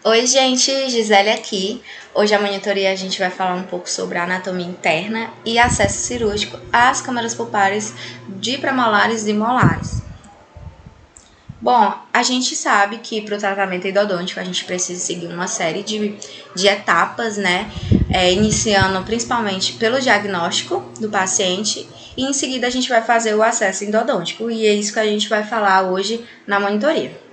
Oi, gente, Gisele aqui. Hoje a monitoria a gente vai falar um pouco sobre a anatomia interna e acesso cirúrgico às câmaras pulpares de premolares e molares. Bom, a gente sabe que para o tratamento endodôntico a gente precisa seguir uma série de etapas, né? Iniciando principalmente pelo diagnóstico do paciente e em seguida a gente vai fazer o acesso endodôntico e é isso que a gente vai falar hoje na monitoria.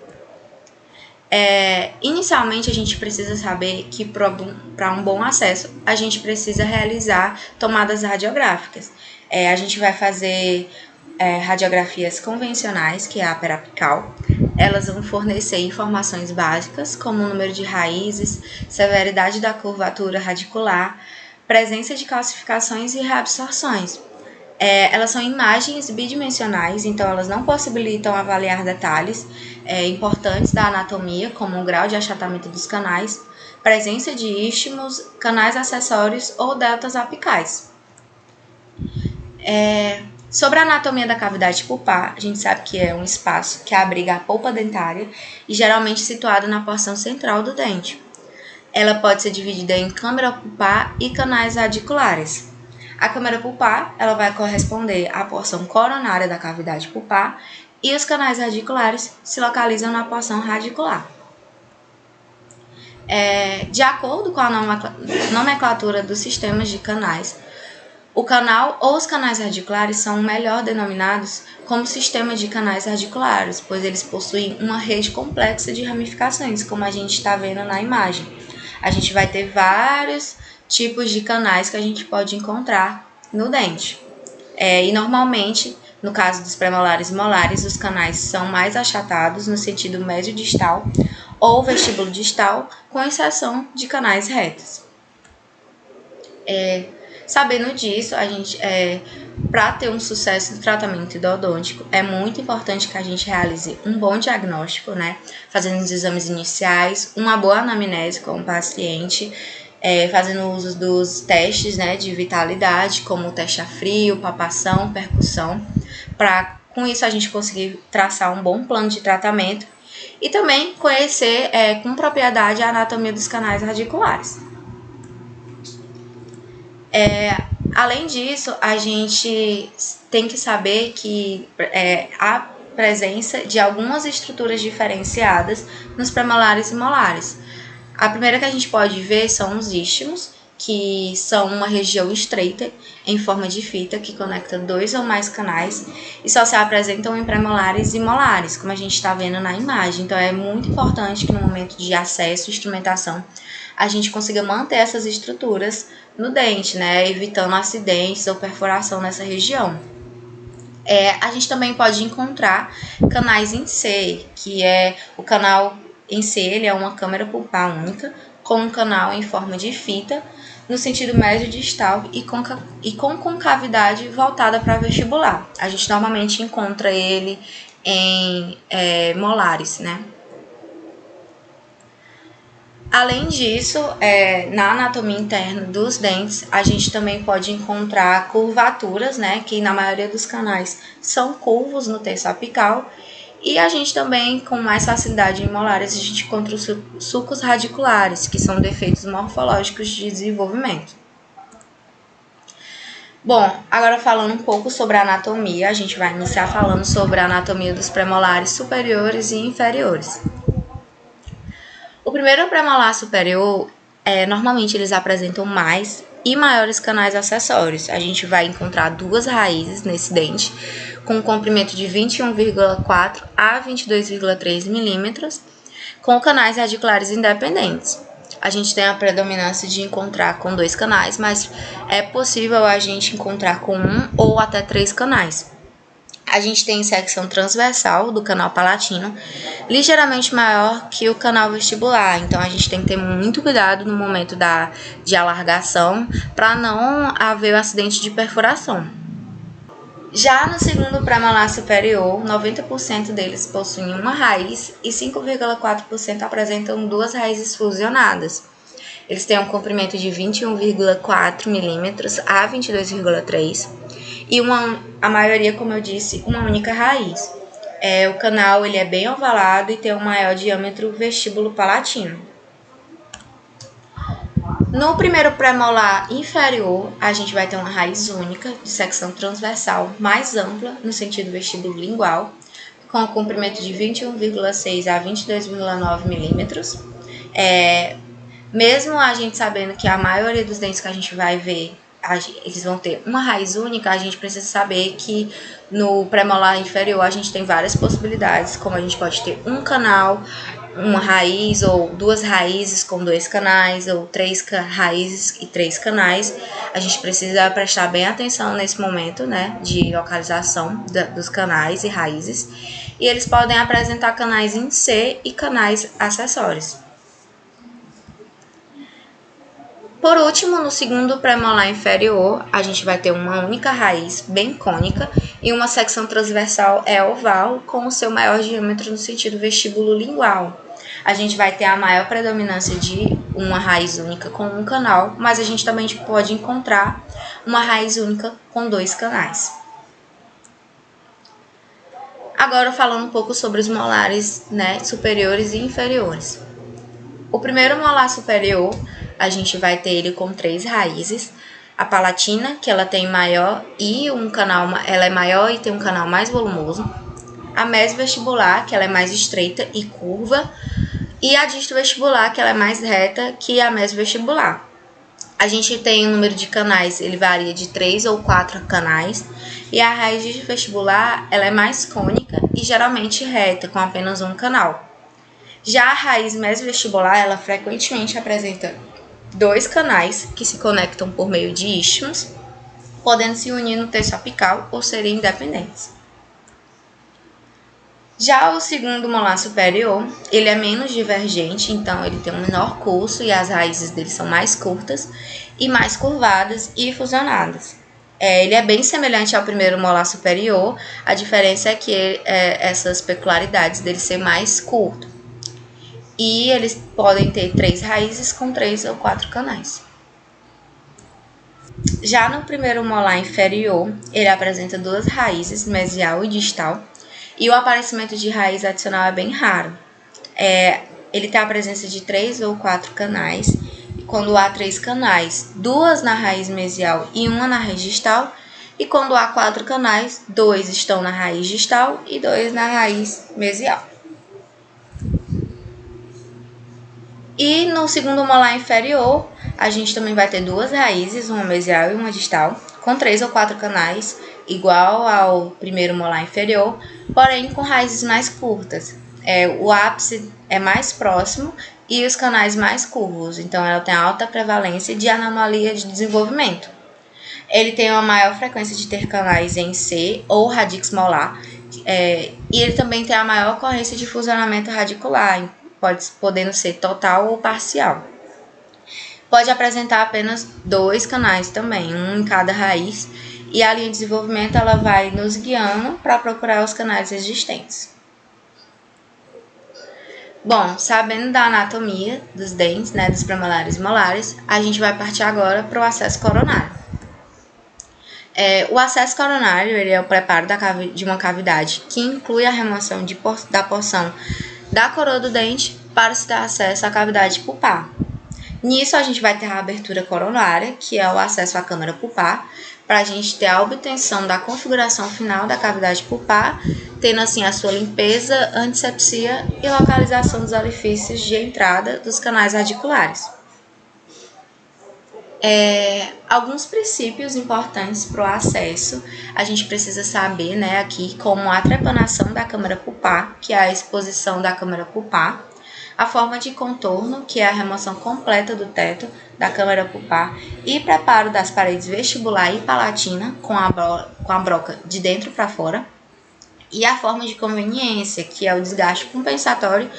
Inicialmente a gente precisa saber que para um bom acesso a gente precisa realizar tomadas radiográficas. A gente vai fazer radiografias convencionais, que é a periapical. Elas vão fornecer informações básicas, como o número de raízes, severidade da curvatura radicular, presença de calcificações e reabsorções. Elas são imagens bidimensionais, então elas não possibilitam avaliar detalhes importantes da anatomia, como o grau de achatamento dos canais, presença de istmos, canais acessórios ou deltas apicais. Sobre a anatomia da cavidade pulpar, a gente sabe que é um espaço que abriga a polpa dentária e geralmente situado na porção central do dente. Ela pode ser dividida em câmara pulpar e canais radiculares. A câmara pulpar ela vai corresponder à porção coronária da cavidade pulpar e os canais radiculares se localizam na porção radicular. De acordo com a nomenclatura dos sistemas de canais, o canal ou os canais radiculares são melhor denominados como sistema de canais radiculares, pois eles possuem uma rede complexa de ramificações, como a gente está vendo na imagem. A gente vai ter vários tipos de canais que a gente pode encontrar no dente. E normalmente, no caso dos premolares e molares, os canais são mais achatados no sentido médio-distal ou vestíbulo distal, com exceção de canais retos. Sabendo disso, a gente, para ter um sucesso do tratamento endodôntico, é muito importante que a gente realize um bom diagnóstico, né? Fazendo os exames iniciais, uma boa anamnese com o paciente, fazendo uso dos testes, né, de vitalidade, como o teste a frio, palpação, percussão, para com isso a gente conseguir traçar um bom plano de tratamento e também conhecer com propriedade a anatomia dos canais radiculares. Além disso, a gente tem que saber que há presença de algumas estruturas diferenciadas nos premolares e molares. A primeira que a gente pode ver são os istmos, que são uma região estreita em forma de fita que conecta dois ou mais canais e só se apresentam em premolares e molares, como a gente está vendo na imagem. Então é muito importante que no momento de acesso e instrumentação a gente consiga manter essas estruturas no dente, né, evitando acidentes ou perfuração nessa região. A gente também pode encontrar canais em C, que é o canal em C, ele é uma câmara pulpar única, com um canal em forma de fita, no sentido médio-distal e com concavidade voltada para vestibular. A gente normalmente encontra ele em molares, né? Além disso, na anatomia interna dos dentes, a gente também pode encontrar curvaturas, né, que na maioria dos canais são curvos no terço apical, e a gente também, com mais facilidade em molares, a gente encontra os sulcos radiculares, que são defeitos morfológicos de desenvolvimento. Bom, agora falando um pouco sobre a anatomia, a gente vai iniciar falando sobre a anatomia dos premolares superiores e inferiores. O primeiro premolar superior, normalmente eles apresentam mais e maiores canais acessórios. A gente vai encontrar duas raízes nesse dente, com um comprimento de 21,4 a 22,3 milímetros, com canais radiculares independentes. A gente tem a predominância de encontrar com dois canais, mas é possível a gente encontrar com um ou até três canais. A gente tem secção transversal do canal palatino, ligeiramente maior que o canal vestibular. Então, a gente tem que ter muito cuidado no momento de alargação para não haver o acidente de perfuração. Já no segundo premolar superior, 90% deles possuem uma raiz e 5,4% apresentam duas raízes fusionadas. Eles têm um comprimento de 21,4 milímetros a 22,3 e a maioria, como eu disse, uma única raiz. O canal ele é bem ovalado e tem um maior diâmetro vestíbulo palatino. No primeiro premolar inferior, a gente vai ter uma raiz única de secção transversal mais ampla no sentido vestibulolingual, com comprimento de 21,6 a 22,9 milímetros. Mesmo a gente sabendo que a maioria dos dentes que a gente vai ver, eles vão ter uma raiz única, a gente precisa saber que no premolar inferior a gente tem várias possibilidades, como a gente pode ter um canal, uma raiz ou duas raízes com dois canais, ou três raízes e três canais. A gente precisa prestar bem atenção nesse momento, né, de localização dos canais e raízes. E eles podem apresentar canais em C e canais acessórios. Por último, no segundo premolar inferior, a gente vai ter uma única raiz bem cônica e uma secção transversal oval com o seu maior diâmetro no sentido vestibulolingual. A gente vai ter a maior predominância de uma raiz única com um canal, mas a gente também pode encontrar uma raiz única com dois canais. Agora falando um pouco sobre os molares, né, superiores e inferiores. O primeiro molar superior, a gente vai ter ele com três raízes. A palatina, que ela tem maior e um canal, ela é maior e tem um canal mais volumoso. A mesovestibular, que ela é mais estreita e curva. E a distovestibular, que ela é mais reta que a mesovestibular. A gente tem o número de canais, ele varia de 3 ou 4 canais. E a raiz distovestibular, ela é mais cônica e geralmente reta, com apenas um canal. Já a raiz mesovestibular, ela frequentemente apresenta dois canais que se conectam por meio de istmos, podendo se unir no terço apical ou serem independentes. Já o segundo molar superior, ele é menos divergente, então ele tem um menor curso e as raízes dele são mais curtas e mais curvadas e fusionadas. Ele é bem semelhante ao primeiro molar superior, a diferença é que essas peculiaridades dele ser mais curto. E eles podem ter três raízes com 3 ou 4 canais. Já no primeiro molar inferior, ele apresenta duas raízes, mesial e distal, e o aparecimento de raiz adicional é bem raro. Ele tem a presença de 3 ou 4 canais, e quando há 3 canais, 2 na raiz mesial e 1 na raiz distal, e quando há 4 canais, 2 estão na raiz distal e 2 na raiz mesial. E no segundo molar inferior, a gente também vai ter duas raízes, uma mesial e uma distal, com 3 ou 4 canais, igual ao primeiro molar inferior, porém com raízes mais curtas. O ápice é mais próximo e os canais mais curvos, então ela tem alta prevalência de anomalia de desenvolvimento. Ele tem uma maior frequência de ter canais em C ou radix molar, e ele também tem a maior ocorrência de fusionamento radicular, podendo ser total ou parcial. Pode apresentar apenas 2 canais também, um em cada raiz, e a linha de desenvolvimento ela vai nos guiando para procurar os canais existentes. Bom, sabendo da anatomia dos dentes, né, dos premolares e molares, a gente vai partir agora para o acesso coronário. O acesso coronário ele é o preparo de uma cavidade que inclui a remoção da porção da coroa do dente para se dar acesso à cavidade pulpar. Nisso, a gente vai ter a abertura coronária, que é o acesso à câmara pulpar, para a gente ter a obtenção da configuração final da cavidade pulpar, tendo assim a sua limpeza, antisepsia e localização dos orifícios de entrada dos canais radiculares. Alguns princípios importantes para o acesso, a gente precisa saber, né, aqui, como a trepanação da câmara pulpar, que é a exposição da câmara pulpar, a forma de contorno, que é a remoção completa do teto da câmara pulpar e preparo das paredes vestibular e palatina com a broca de dentro para fora, e a forma de conveniência, que é o desgaste compensatório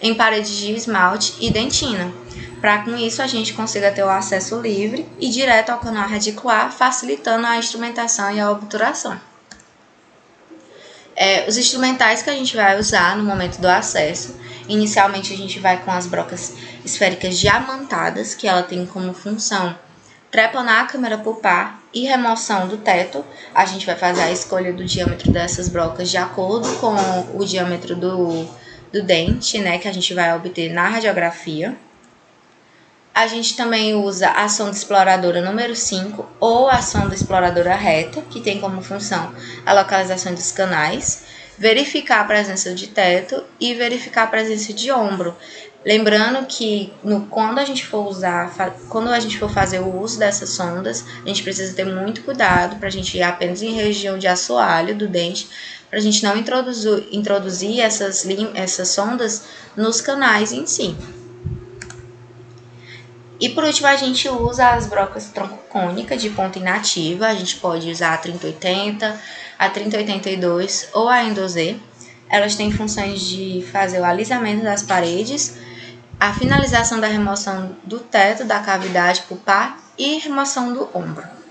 em paredes de esmalte e dentina, para com isso a gente consiga ter o acesso livre e direto ao canal radicular, facilitando a instrumentação e a obturação. Os instrumentais que a gente vai usar no momento do acesso, inicialmente a gente vai com as brocas esféricas diamantadas, que ela tem como função trepanar a câmara pulpar e remoção do teto. A gente vai fazer a escolha do diâmetro dessas brocas de acordo com o diâmetro do dente, né, que a gente vai obter na radiografia. A gente também usa a sonda exploradora número 5 ou a sonda exploradora reta, que tem como função a localização dos canais, verificar a presença de teto e verificar a presença de ombro. Lembrando que quando a gente for fazer o uso dessas sondas, a gente precisa ter muito cuidado para a gente ir apenas em região de assoalho do dente, para a gente não introduzir essas sondas nos canais em si. E por último, a gente usa as brocas troncocônicas de ponta inativa. A gente pode usar a 3080, a 3082 ou a Endo-Z. Elas têm funções de fazer o alisamento das paredes, a finalização da remoção do teto da cavidade pulpar e remoção do ombro.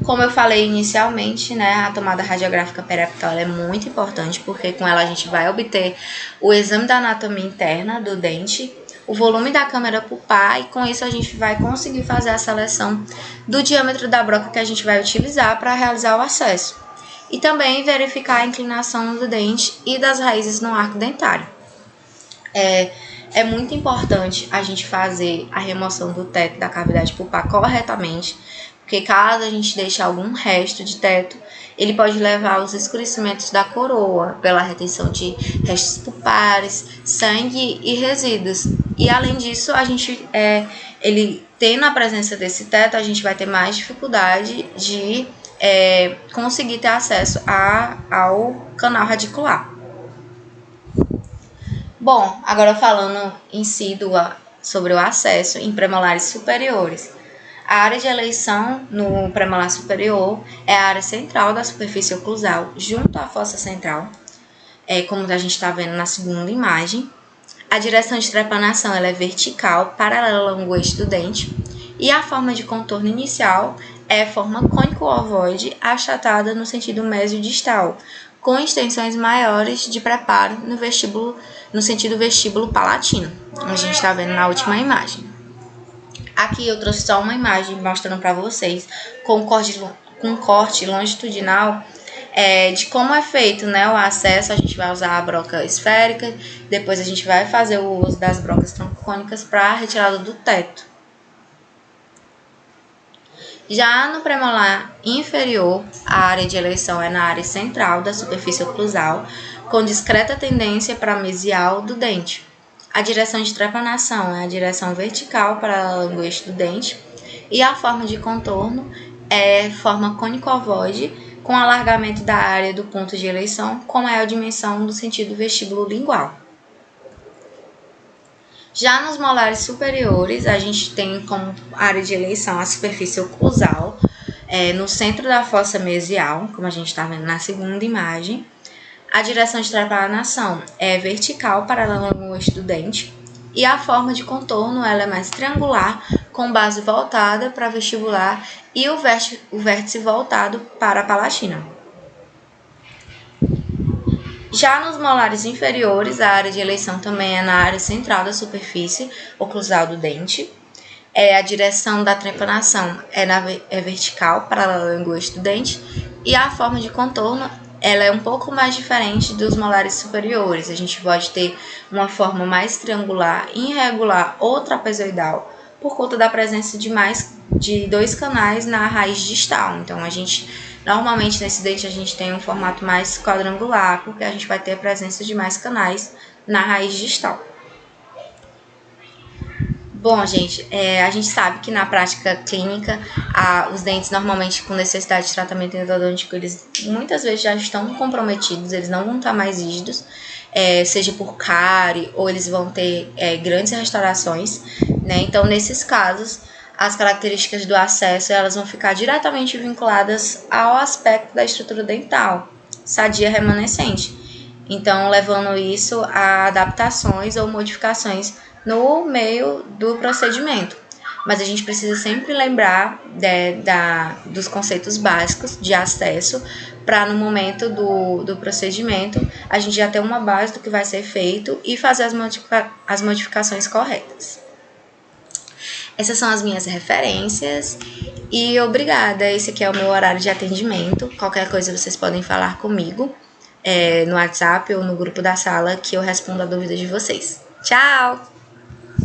Como eu falei inicialmente, né, a tomada radiográfica periapical é muito importante, porque com ela a gente vai obter o exame da anatomia interna do dente, o volume da câmara pulpar, e com isso a gente vai conseguir fazer a seleção do diâmetro da broca que a gente vai utilizar para realizar o acesso. E também verificar a inclinação do dente e das raízes no arco dentário. É muito importante a gente fazer a remoção do teto da cavidade pulpar corretamente, porque caso a gente deixe algum resto de teto, ele pode levar aos escurecimentos da coroa, pela retenção de restos pulpares, sangue e resíduos. E além disso, ele tendo a presença desse teto, a gente vai ter mais dificuldade de conseguir ter acesso ao canal radicular. Bom, agora falando em si sobre o acesso em premolares superiores. A área de eleição no premolar superior é a área central da superfície oclusal, junto à fossa central, como a gente está vendo na segunda imagem. A direção de trepanação ela é vertical, paralela ao longo eixo do dente, e a forma de contorno inicial é forma cônico-ovoide achatada no sentido mesio-distal, com extensões maiores de preparo no sentido vestíbulo palatino, como a gente está vendo na última imagem. Aqui eu trouxe só uma imagem mostrando para vocês com corte longitudinal de como é feito, né, o acesso. A gente vai usar a broca esférica, depois a gente vai fazer o uso das brocas troncocônicas para a retirada do teto. Já no premolar inferior, a área de eleição é na área central da superfície oclusal, com discreta tendência para mesial do dente. A direção de trepanação é a direção vertical para o eixo do dente, e a forma de contorno é forma cônico-ovoide, com alargamento da área do ponto de eleição com maior dimensão do sentido vestíbulo lingual. Já nos molares superiores, a gente tem como área de eleição a superfície oclusal, no centro da fossa mesial, como a gente está vendo na segunda imagem. A direção de trepanação é vertical, paralela ao eixo do dente, e a forma de contorno ela é mais triangular, com base voltada para vestibular e o vértice voltado para a palatina. Já nos molares inferiores, a área de eleição também é na área central da superfície oclusal do dente. A direção da trepanação é vertical, paralela ao eixo do dente, e a forma de contorno ela é um pouco mais diferente dos molares superiores. A gente pode ter uma forma mais triangular, irregular ou trapezoidal, por conta da presença de 2 canais na raiz distal. Então, normalmente nesse dente a gente tem um formato mais quadrangular, porque a gente vai ter a presença de mais canais na raiz distal. Bom, gente, a gente sabe que na prática clínica, os dentes normalmente com necessidade de tratamento endodôntico, eles muitas vezes já estão comprometidos, eles não vão estar mais rígidos, seja por cárie ou eles vão ter grandes restaurações, né? Então, nesses casos, as características do acesso elas vão ficar diretamente vinculadas ao aspecto da estrutura dental, sadia remanescente. Então, levando isso a adaptações ou modificações no meio do procedimento. Mas a gente precisa sempre lembrar dos conceitos básicos de acesso, para no momento do procedimento a gente já ter uma base do que vai ser feito e fazer as modificações corretas. Essas são as minhas referências e obrigada. Esse aqui é o meu horário de atendimento. Qualquer coisa vocês podem falar comigo no WhatsApp ou no grupo da sala que eu respondo a dúvida de vocês. Tchau!